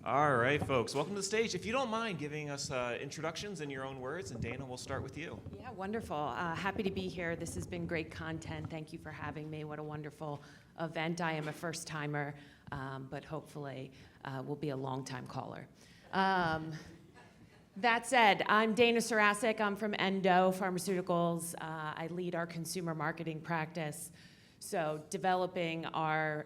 All right, folks, welcome to the stage. If you don't mind giving us introductions in your own words, and Dayna, we'll start with you. Yeah, wonderful. Happy to be here. This has been great content. Thank you for having me. What a wonderful event. I am a first-timer, but hopefully will be a long-time caller. That said, I'm Dayna Sracic. I'm from Endo Pharmaceuticals. I lead our consumer marketing practice. So developing our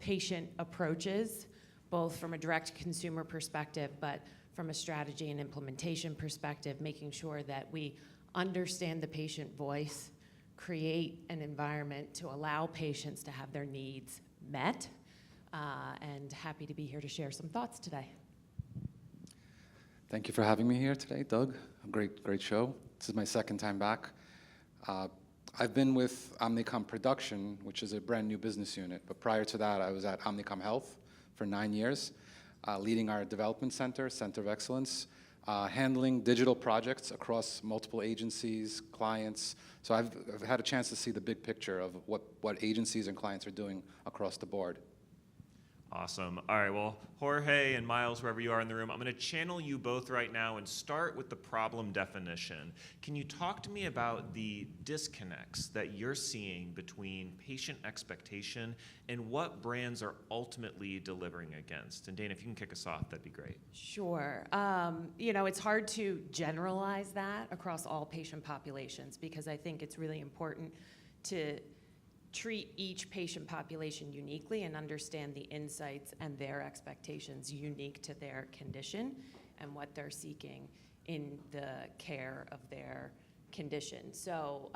patient approaches, both from a direct consumer perspective, but from a strategy and implementation perspective, making sure that we understand the patient voice, create an environment to allow patients to have their needs met, and happy to be here to share some thoughts today. Thank you for having me here today, Doug. A great show. This is my second time back. I've been with Omnicom Production, which is a brand new business unit, but prior to that, I was at Omnicom Health for 9 years, leading our development center of excellence, handling digital projects across multiple agencies, clients. So I've had a chance to see the big picture of what agencies and clients are doing across the board. Awesome. All right, well, Jorge and Miles, wherever you are in the room, I'm going to channel you both right now and start with the problem definition. Can you talk to me about the disconnects that you're seeing between patient expectation and what brands are ultimately delivering against? And Dayna, if you can kick us off, that'd be great. Sure. It's hard to generalize that across all patient populations because I think it's really important to treat each patient population uniquely and understand the insights and their expectations unique to their condition and what they're seeking in the care of their condition. So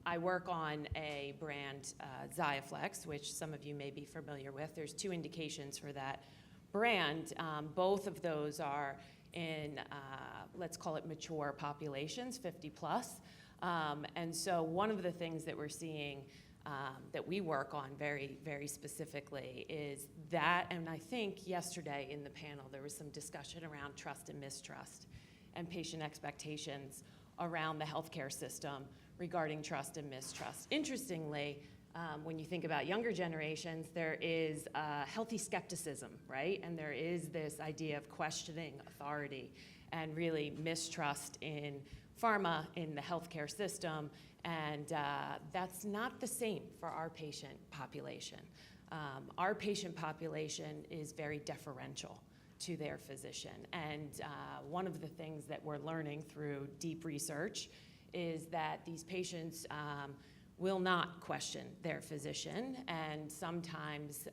I work on a brand, Xiaflex, which some of you may be familiar with. There's 2 indications for that brand. Both of those are in, let's call it mature populations, 50 plus. And so one of the things that we're seeing that we work on very, very specifically is that, and I think yesterday in the panel there was some discussion around trust and mistrust and patient expectations around the healthcare system regarding trust and mistrust. Interestingly, when you think about younger generations, there is healthy skepticism, right? And there is this idea of questioning authority and really mistrust in pharma, in the healthcare system, and that's not the same for our patient population. Our patient population is very deferential to their physician, and one of the things that we're learning through deep research is that these patients will not question their physician and sometimes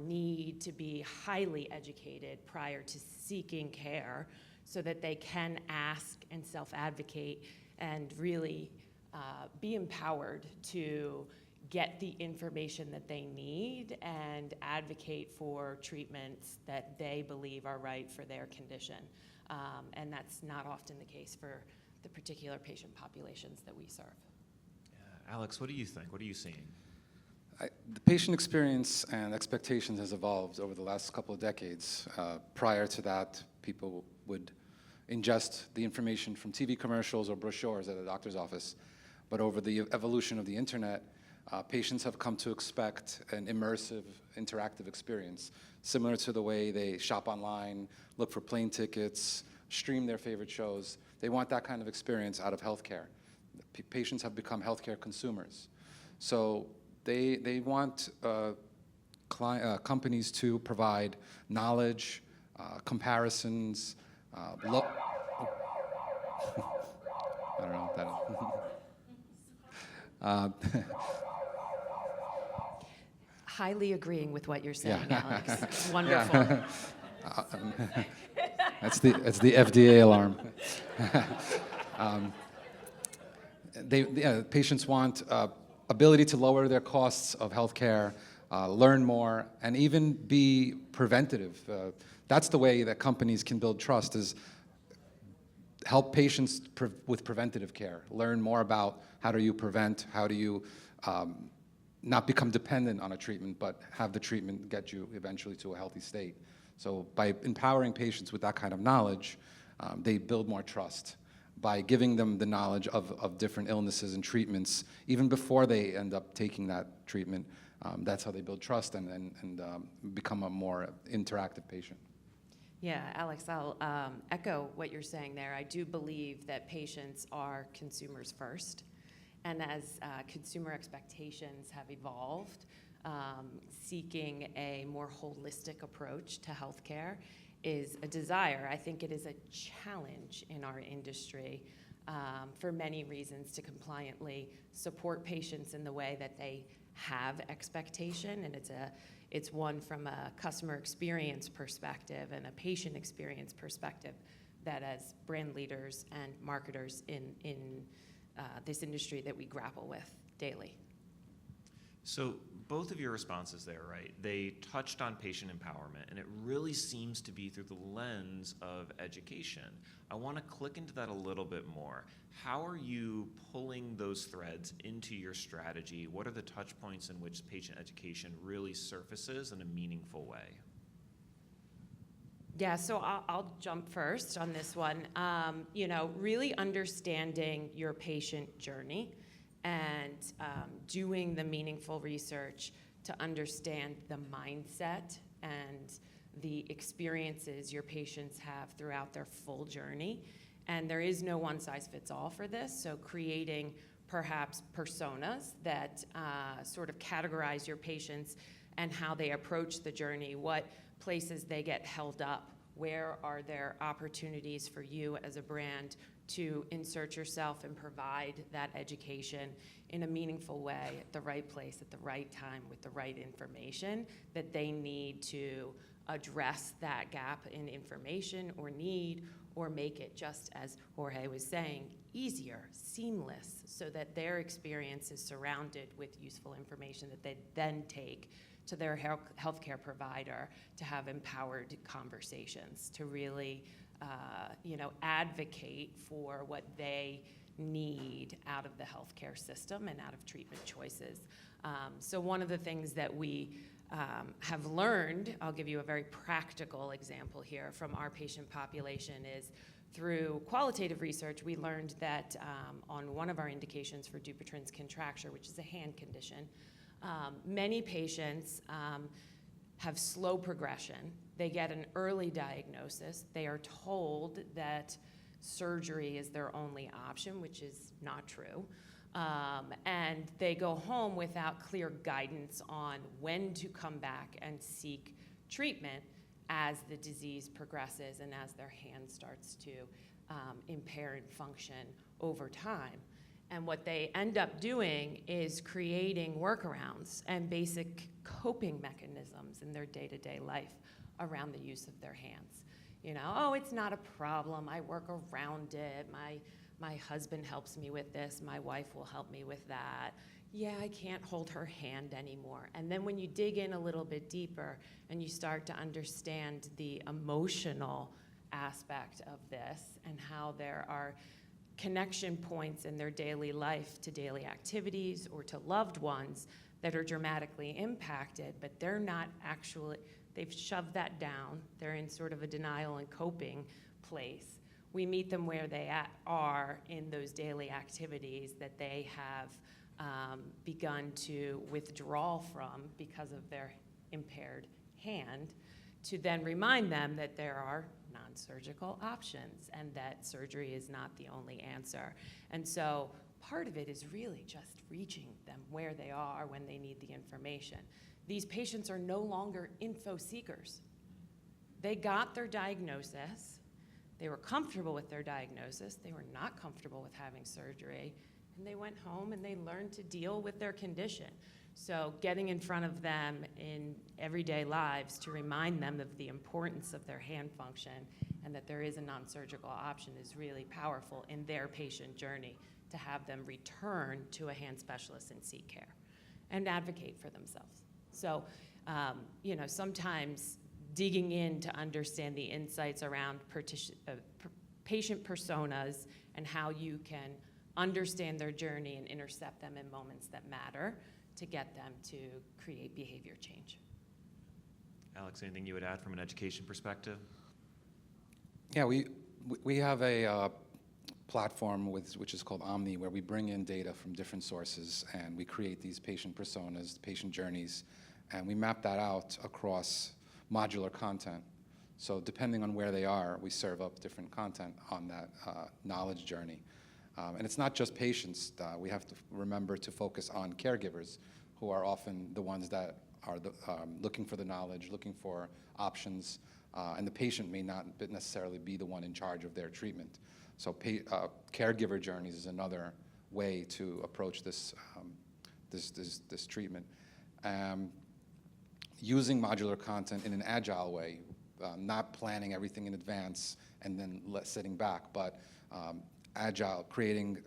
need to be highly educated prior to seeking care so that they can ask and self-advocate and really be empowered to get the information that they need and advocate for treatments that they believe are right for their condition. And that's not often the case for the particular patient populations that we serve. Yeah. Alex, what do you think? What are you seeing? The patient experience and expectations has evolved over the last couple of decades. Prior to that, people would ingest the information from TV commercials or brochures at a doctor's office. But over the evolution of the internet, patients have come to expect an immersive, interactive experience, similar to the way they shop online, look for plane tickets, stream their favorite shows. They want that kind of experience out of healthcare. Patients have become healthcare consumers. So they want companies to provide knowledge, comparisons, I don't know what that is. Highly agreeing with what you're saying, Yeah. Alex. Wonderful. Yeah. That's the FDA alarm. Patients want ability to lower their costs of healthcare, learn more, and even be preventative. That's the way that companies can build trust, is help patients with preventative care, learn more about how do you prevent, how do you not become dependent on a treatment, but have the treatment get you eventually to a healthy state. So by empowering patients with that kind of knowledge, they build more trust. By giving them the knowledge of different illnesses and treatments, even before they end up taking that treatment, that's how they build trust and become a more interactive patient. Yeah, Alex, I'll echo what you're saying there. I do believe that patients are consumers first. And as consumer expectations have evolved, seeking a more holistic approach to healthcare is a desire. I think it is a challenge in our industry for many reasons to compliantly support patients in the way that they have expectation, and it's one from a customer experience perspective and a patient experience perspective that as brand leaders and marketers in this industry that we grapple with daily. So both of your responses there, right, they touched on patient empowerment, and it really seems to be through the lens of education. I want to click into that a little bit more. How are you pulling those threads into your strategy? What are the touch points in which patient education really surfaces in a meaningful way? Yeah, so I'll jump first on this one. Really understanding your patient journey and doing the meaningful research to understand the mindset and the experiences your patients have throughout their full journey. And there is no one size fits all for this, so creating perhaps personas that sort of categorize your patients and how they approach the journey, what places they get held up, where are there opportunities for you as a brand to insert yourself and provide that education in a meaningful way at the right place at the right time with the right information that they need to address that gap in information or need, or make it, just as Jorge was saying, easier, seamless, so that their experience is surrounded with useful information that they then take to their healthcare provider to have empowered conversations, to really advocate for what they need out of the healthcare system and out of treatment choices. So one of the things that we have learned, I'll give you a very practical example here from our patient population, is through qualitative research, we learned that on one of our indications for Dupuytren's contracture, which is a hand condition, many patients have slow progression. They get an early diagnosis. They are told that surgery is their only option, which is not true. And they go home without clear guidance on when to come back and seek treatment as the disease progresses and as their hand starts to impair and function over time. And what they end up doing is creating workarounds and basic coping mechanisms in their day-to-day life around the use of their hands. Oh, it's not a problem. I work around it. My husband helps me with this. My wife will help me with that. Yeah, I can't hold her hand anymore. And then when you dig in a little bit deeper and you start to understand the emotional aspect of this and how there are connection points in their daily life to daily activities or to loved ones that are dramatically impacted, but they're not actually, they've shoved that down. They're in sort of a denial and coping place. We meet them where they are in those daily activities that they have begun to withdraw from because of their impaired hand, to then remind them that there are non-surgical options and that surgery is not the only answer. And so part of it is really just reaching them where they are when they need the information. These patients are no longer info seekers. They got their diagnosis. They were comfortable with their diagnosis. They were not comfortable with having surgery. And they went home and they learned to deal with their condition. So getting in front of them in everyday lives to remind them of the importance of their hand function and that there is a non-surgical option is really powerful in their patient journey, to have them return to a hand specialist and seek care and advocate for themselves. So, sometimes digging in to understand the insights around patient personas and how you can understand their journey and intercept them in moments that matter to get them to create behavior change. Alex, anything you would add from an education perspective? Yeah, we have a platform which is called Omni, where we bring in data from different sources and we create these patient personas, patient journeys, and we map that out across modular content. So depending on where they are, we serve up different content on that knowledge journey. And it's not just patients. We have to remember to focus on caregivers, who are often the ones that are looking for the knowledge, looking for options, and the patient may not necessarily be the one in charge of their treatment. So caregiver journeys is another way to approach this treatment. Using modular content in an agile way, not planning everything in advance and then sitting back, but agile, creating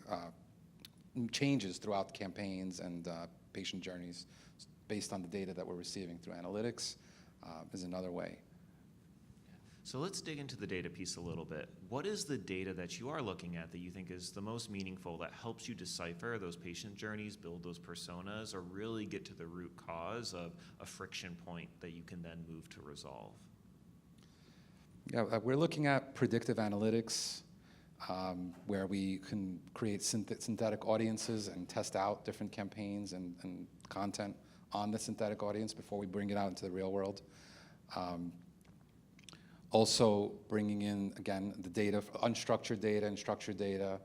changes throughout campaigns and patient journeys based on the data that we're receiving through analytics is another way. So let's dig into the data piece a little bit. What is the data that you are looking at that you think is the most meaningful, that helps you decipher those patient journeys, build those personas, or really get to the root cause of a friction point that you can then move to resolve? Yeah, we're looking at predictive analytics, where we can create synthetic audiences and test out different campaigns and content on the synthetic audience before we bring it out into the real world. Also bringing in, again, the data, unstructured data and structured data,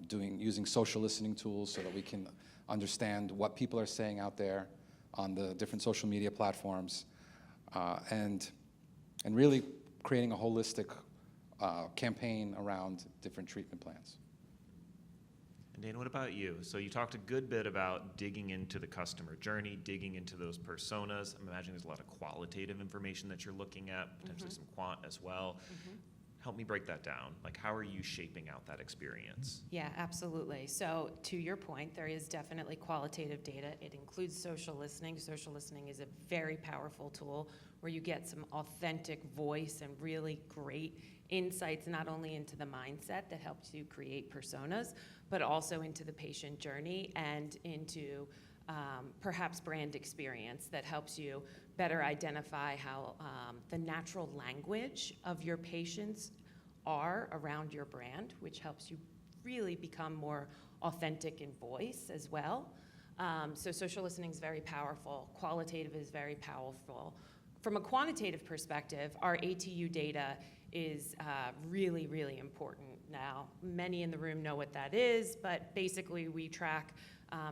using social listening tools so that we can understand what people are saying out there on the different social media platforms, and really creating a holistic campaign around different treatment plans. And Dayna, what about you? So you talked a good bit about digging into the customer journey, digging into those personas. I'm imagining there's a lot of qualitative information that you're looking at, potentially some quant as well. Help me break that down. Like, how are you shaping out that experience? Yeah, absolutely. So to your point, there is definitely qualitative data. It includes social listening. Social listening is a very powerful tool where you get some authentic voice and really great insights, not only into the mindset that helps you create personas, but also into the patient journey and into perhaps brand experience that helps you better identify how the natural language of your patients are around your brand, which helps you really become more authentic in voice as well. So social listening is very powerful. Qualitative is very powerful. From a quantitative perspective, our ATU data is really, really important. Now, many in the room know what that is, but basically we track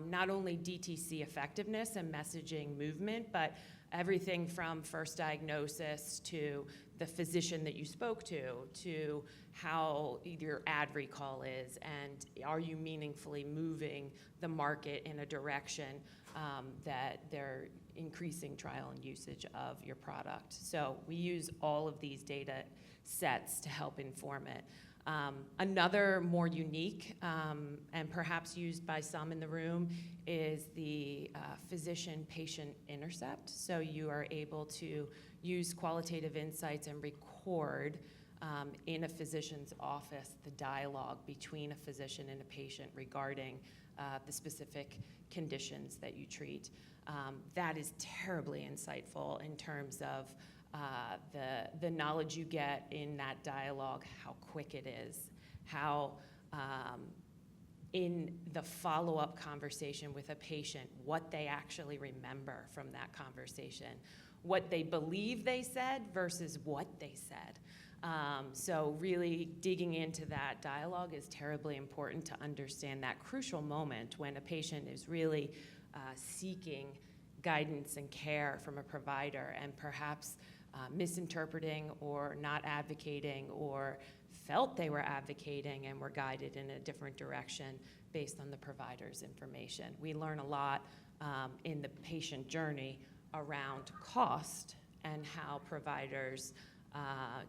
not only DTC effectiveness and messaging movement, but everything from first diagnosis to the physician that you spoke to how your ad recall is, and are you meaningfully moving the market in a direction that they're increasing trial and usage of your product. So we use all of these data sets to help inform it. Another more unique and perhaps used by some in the room is the physician-patient intercept. So you are able to use qualitative insights and record in a physician's office the dialogue between a physician and a patient regarding the specific conditions that you treat. That is terribly insightful in terms of the knowledge you get in that dialogue, how quick it is, how in the follow-up conversation with a patient, what they actually remember from that conversation, what they believe they said versus what they said. So really digging into that dialogue is terribly important to understand that crucial moment when a patient is really seeking guidance and care from a provider and perhaps misinterpreting or not advocating or felt they were advocating and were guided in a different direction based on the provider's information. We learn a lot in the patient journey around cost and how providers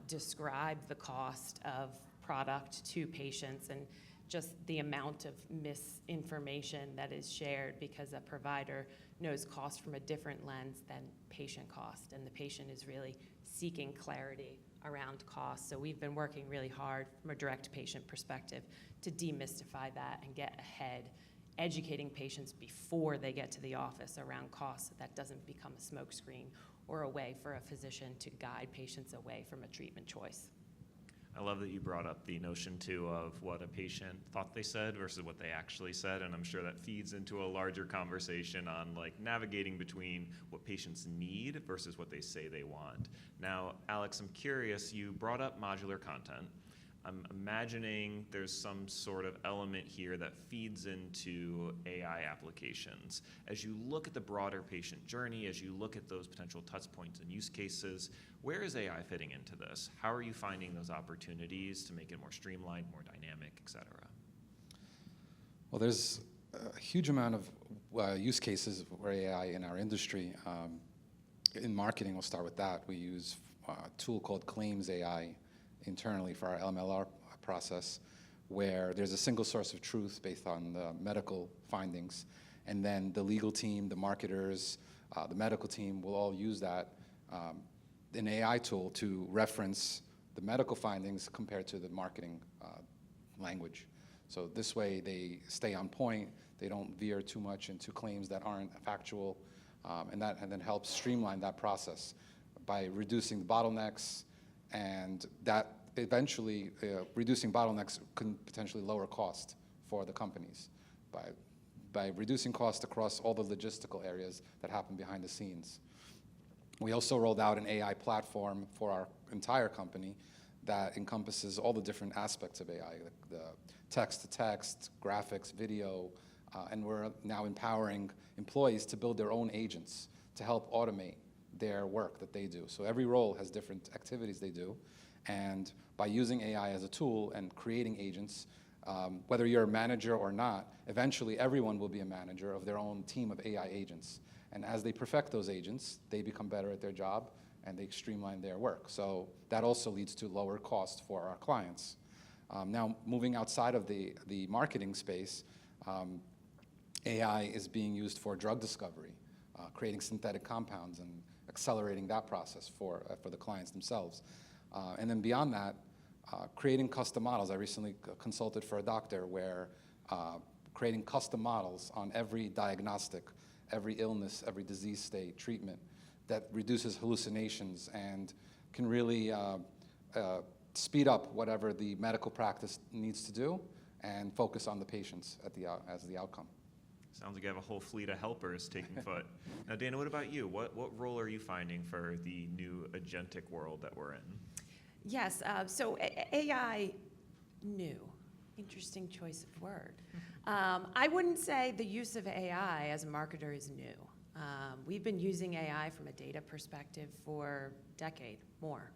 describe the cost of product to patients and just the amount of misinformation that is shared because a provider knows cost from a different lens than patient cost, and the patient is really seeking clarity around cost. So we've been working really hard from a direct patient perspective to demystify that and get ahead, educating patients before they get to the office around cost so that doesn't become a smokescreen or a way for a physician to guide patients away from a treatment choice. I love that you brought up the notion too of what a patient thought they said versus what they actually said, and I'm sure that feeds into a larger conversation on like navigating between what patients need versus what they say they want. Now, Alex, I'm curious, you brought up modular content. I'm imagining there's some sort of element here that feeds into AI applications. As you look at the broader patient journey, as you look at those potential touch points and use cases, where is AI fitting into this? How are you finding those opportunities to make it more streamlined, more dynamic, et cetera? Well, there's a huge amount of use cases for AI in our industry. In marketing, we'll start with that. We use a tool called Claims AI internally for our MLR process, where there's a single source of truth based on the medical findings, and then the legal team, the marketers, the medical team will all use that an AI tool to reference the medical findings compared to the marketing language. So this way they stay on point, they don't veer too much into claims that aren't factual, and then helps streamline that process by reducing the bottlenecks, and that eventually reducing bottlenecks can potentially lower cost for the companies by reducing cost across all the logistical areas that happen behind the scenes. We also rolled out an AI platform for our entire company that encompasses all the different aspects of AI, the text-to-text, graphics, video, and we're now empowering employees to build their own agents to help automate their work that they do. So every role has different activities they do, and by using AI as a tool and creating agents, whether you're a manager or not, eventually everyone will be a manager of their own team of AI agents. And as they perfect those agents, they become better at their job and they streamline their work. So that also leads to lower cost for our clients. Now, moving outside of the marketing space, AI is being used for drug discovery, creating synthetic compounds and accelerating that process for the clients themselves. And then beyond that, creating custom models. I recently consulted for a doctor where creating custom models on every diagnostic, every illness, every disease state, treatment that reduces hallucinations and can really speed up whatever the medical practice needs to do and focus on the patients as the outcome. Sounds like you have a whole fleet of helpers taking foot. Now, Dayna, what about you? What role are you finding for the new agentic world that we're in? Yes, so AI, new. Interesting choice of word. I wouldn't say the use of AI as a marketer is new. We've been using AI from a data perspective for a decade, more.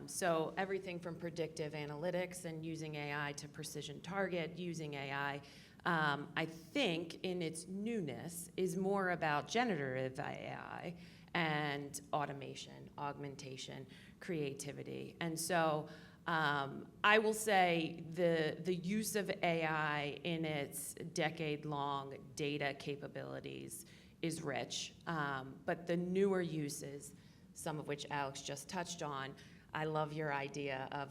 So everything from predictive analytics and using AI to precision target, using AI, I think in its newness is more about generative AI and automation, augmentation, creativity. And so I will say the use of AI in its decade-long data capabilities is rich, but the newer uses, some of which Alex just touched on, I love your idea of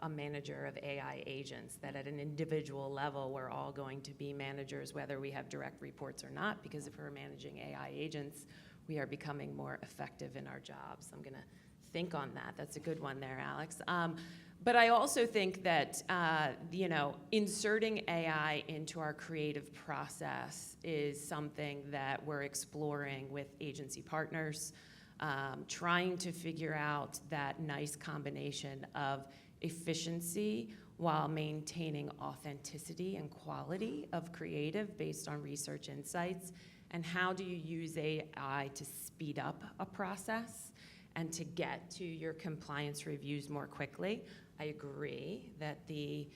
a manager of AI agents, that at an individual level, we're all going to be managers, whether we have direct reports or not, because if we're managing AI agents, we are becoming more effective in our jobs. I'm gonna think on that. That's a good one there, Alex. But I also think that, inserting AI into our creative process is something that we're exploring with agency partners, trying to figure out that nice combination of efficiency while maintaining authenticity and quality of creative based on research insights. And how do you use AI to speed up a process and to get to your compliance reviews more quickly? I agree that the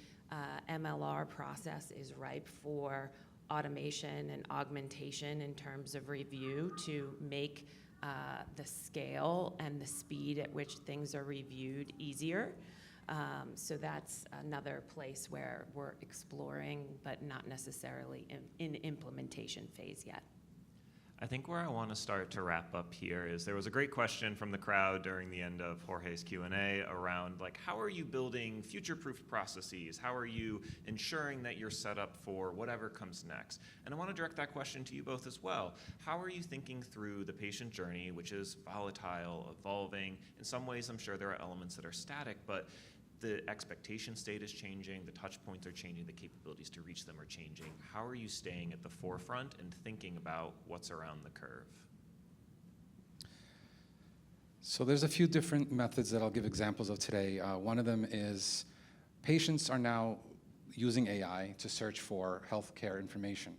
MLR process is ripe for automation and augmentation in terms of review to make the scale and the speed at which things are reviewed easier. So that's another place where we're exploring, but not necessarily in implementation phase yet. I think where I want to start to wrap up here is there was a great question from the crowd during the end of Jorge's Q&A around like, how are you building future-proof processes? How are you ensuring that you're set up for whatever comes next? And I want to direct that question to you both as well. How are you thinking through the patient journey, which is volatile, evolving? In some ways, I'm sure there are elements that are static, but the expectation state is changing, the touch points are changing, the capabilities to reach them are changing. How are you staying at the forefront and thinking about what's around the curve? So there's a few different methods that I'll give examples of today. One of them is patients are now using AI to search for healthcare information.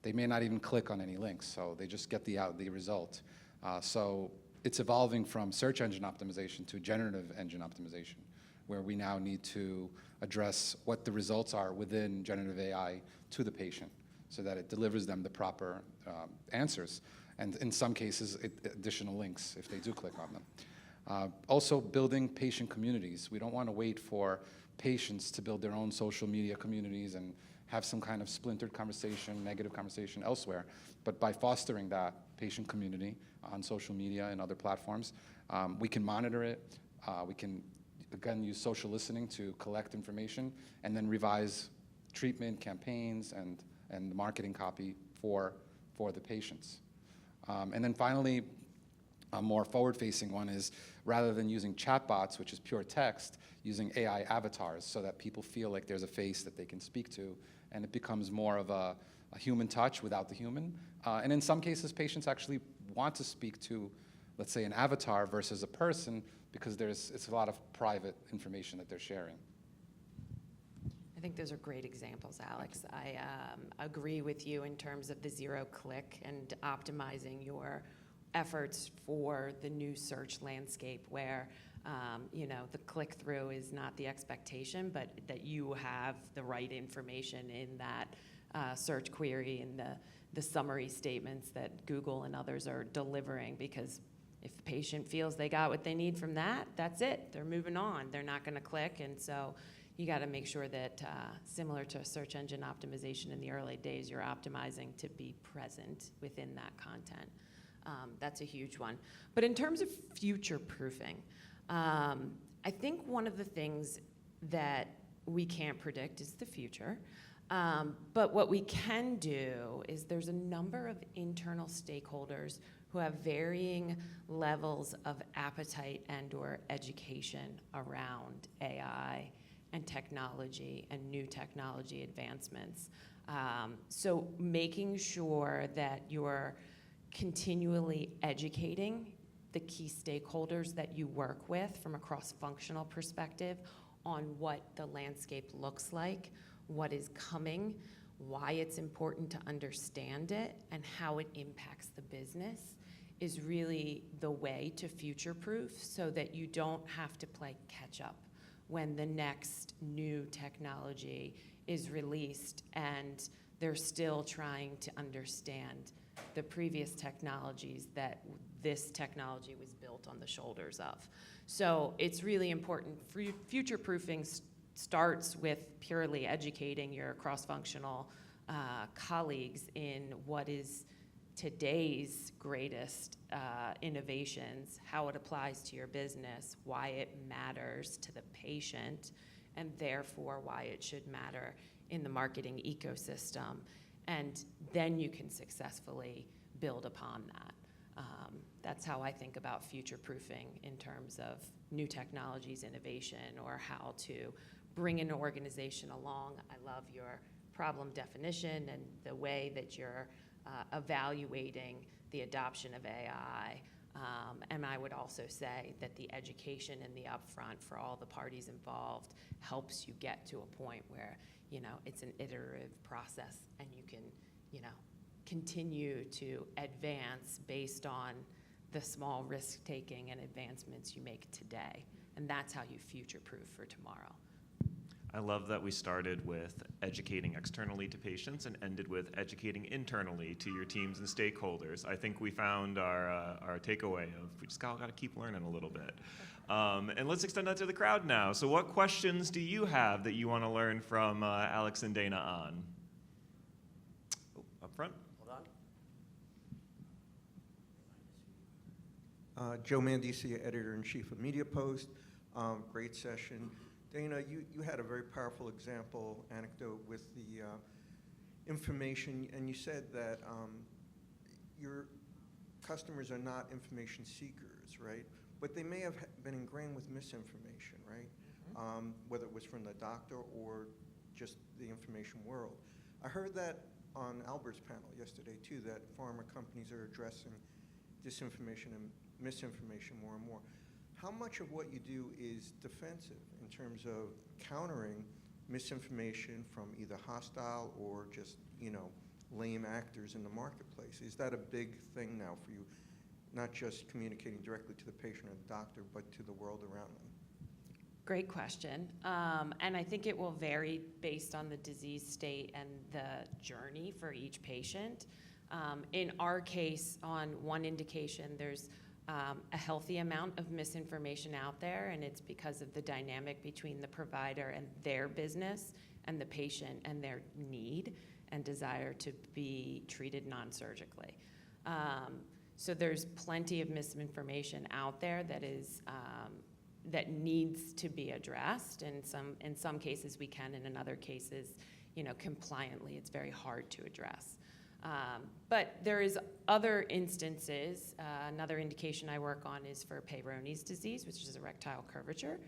They may not even click on any links, so they just get the result. So it's evolving from search engine optimization to generative engine optimization, where we now need to address what the results are within generative AI to the patient so that it delivers them the proper answers. And in some cases, additional links if they do click on them. Also, building patient communities. We don't want to wait for patients to build their own social media communities and have some kind of splintered conversation, negative conversation elsewhere. But by fostering that patient community on social media and other platforms, we can monitor it. We can, again, use social listening to collect information and then revise treatment campaigns and the marketing copy for the patients. And then finally, a more forward-facing one is, rather than using chatbots, which is pure text, using AI avatars so that people feel like there's a face that they can speak to, and it becomes more of a human touch without the human. And in some cases, patients actually want to speak to, let's say, an avatar versus a person because it's a lot of private information that they're sharing. I think those are great examples, Alex. I agree with you in terms of the zero-click and optimizing your efforts for the new search landscape where the click-through is not the expectation, but that you have the right information in that search query and the summary statements that Google and others are delivering, because if the patient feels they got what they need from that, that's it. They're moving on. They're not going to click, and so you got to make sure that, similar to search engine optimization in the early days, you're optimizing to be present within that content. That's a huge one. But in terms of future-proofing, I think one of the things that we can't predict is the future. But what we can do is there's a number of internal stakeholders who have varying levels of appetite and/or education around AI and technology and new technology advancements. So making sure that you're continually educating the key stakeholders that you work with from a cross-functional perspective on what the landscape looks like, what is coming, why it's important to understand it, and how it impacts the business is really the way to future-proof so that you don't have to play catch-up when the next new technology is released and they're still trying to understand the previous technologies that this technology was built on the shoulders of. So it's really important. Future-proofing starts with purely educating your cross-functional colleagues in what is today's greatest innovations, how it applies to your business, why it matters to the patient, and therefore why it should matter in the marketing ecosystem. And then you can successfully build upon that. That's how I think about future-proofing in terms of new technologies, innovation, or how to bring an organization along. I love your problem definition and the way that you're evaluating the adoption of AI. And I would also say that the education and the upfront for all the parties involved helps you get to a point where, it's an iterative process and you can, continue to advance based on the small risk-taking and advancements you make today. And that's how you future-proof for tomorrow. I love that we started with educating externally to patients and ended with educating internally to your teams and stakeholders. I think we found our takeaway of we just got to keep learning a little bit. And let's extend that to the crowd now. So what questions do you have that you want to learn from Alex and Dayna on? Oh, up front. Hold on. Joe Mandisi, editor-in-chief of Media Post. Great session. Dayna, you had a very powerful anecdote with the information, and you said that your customers are not information seekers, right? But they may have been ingrained with misinformation, right? whether it was from the doctor or just the information world. I heard that on Albert's panel yesterday too, that pharma companies are addressing disinformation and misinformation more and more. How much of what you do is defensive in terms of countering misinformation from either hostile or just, lame actors in the marketplace? Is that a big thing now for you, not just communicating directly to the patient or the doctor, but to the world around them? Great question. And I think it will vary based on the disease state and the journey for each patient. In our case, on one indication, there's a healthy amount of misinformation out there, and it's because of the dynamic between the provider and their business and the patient and their need and desire to be treated non-surgically. So there's plenty of misinformation out there that is that needs to be addressed. In some cases we can, and in other cases, compliantly, it's very hard to address. But there is other instances. Another indication I work on is for Peyronie's disease, which is erectile curvature.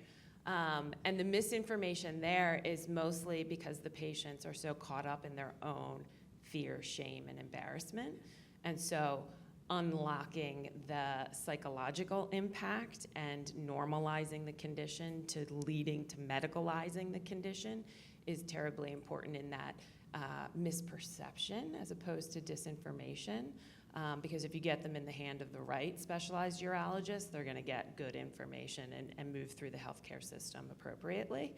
And the misinformation there is mostly because the patients are so caught up in their own fear, shame, and embarrassment. And so unlocking the psychological impact and normalizing the condition to leading to medicalizing the condition is terribly important in that misperception as opposed to disinformation. Because if you get them in the hand of the right specialized urologist, they're going to get good information and move through the healthcare system appropriately.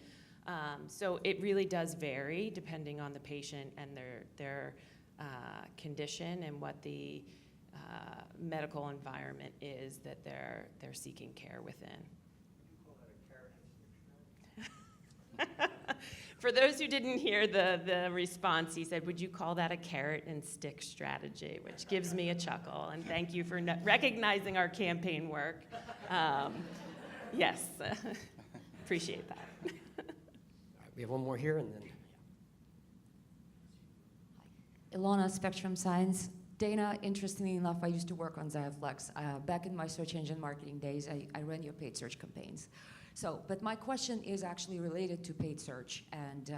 So it really does vary depending on the patient and their condition and what the medical environment is that they're seeking care within. For those who didn't hear the response, he said, would you call that a carrot and stick strategy, which gives me a chuckle. And thank you for recognizing our campaign work. Yes, appreciate that. All right, we have one more here, and then. Ilona, Spectrum Science. Dayna, interestingly enough, I used to work on Xiaflex. Back in my search engine marketing days, I ran your paid search campaigns. But my question is actually related to paid search. And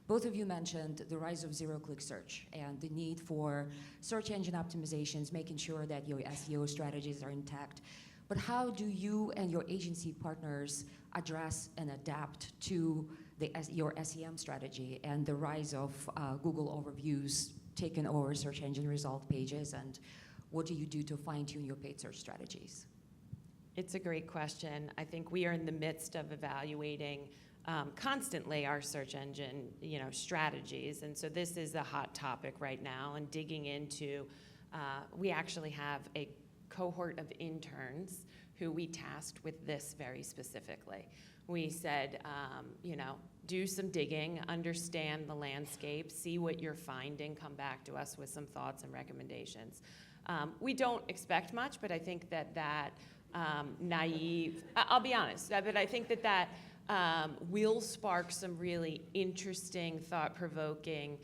both of you mentioned the rise of zero-click search and the need for search engine optimizations, making sure that your SEO strategies are intact. But how do you and your agency partners address and adapt to your SEM strategy and the rise of Google overviews taking over search engine result pages, and what do you do to fine-tune your paid search strategies? It's a great question. I think we are in the midst of evaluating constantly our search engine, strategies, and so this is a hot topic right now. And digging into, we actually have a cohort of interns who we tasked with this very specifically. We said, do some digging, understand the landscape, see what you're finding, come back to us with some thoughts and recommendations. We don't expect much, but I think that naive, I'll be honest, but I think that will spark some really interesting, thought-provoking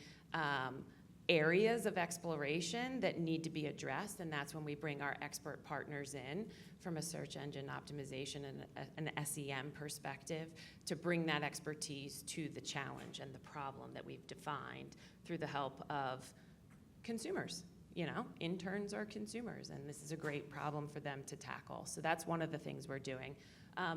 areas of exploration that need to be addressed, and that's when we bring our expert partners in from a search engine optimization and an SEM perspective to bring that expertise to the challenge and the problem that we've defined through the help of consumers. Interns are consumers, and this is a great problem for them to tackle. So that's one of the things we're doing.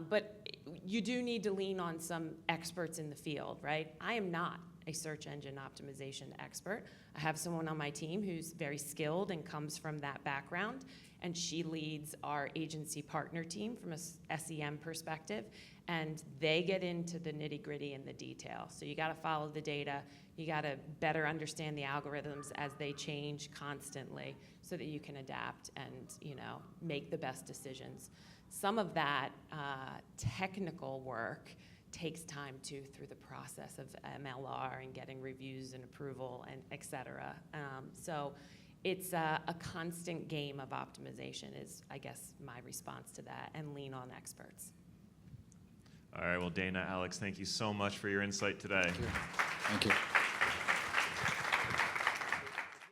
But you do need to lean on some experts in the field, right? I am not a search engine optimization expert. I have someone on my team who's very skilled and comes from that background, and she leads our agency partner team from a SEM perspective, and they get into the nitty-gritty and the detail. So you gotta follow the data, you gotta better understand the algorithms as they change constantly so that you can adapt and make the best decisions. Some of that technical work takes time through the process of MLR and getting reviews and approval and et cetera. So it's a constant game of optimization is, I guess, my response to that, and lean on experts. All right, well, Dayna, Alex, thank you so much for your insight today. Thank you.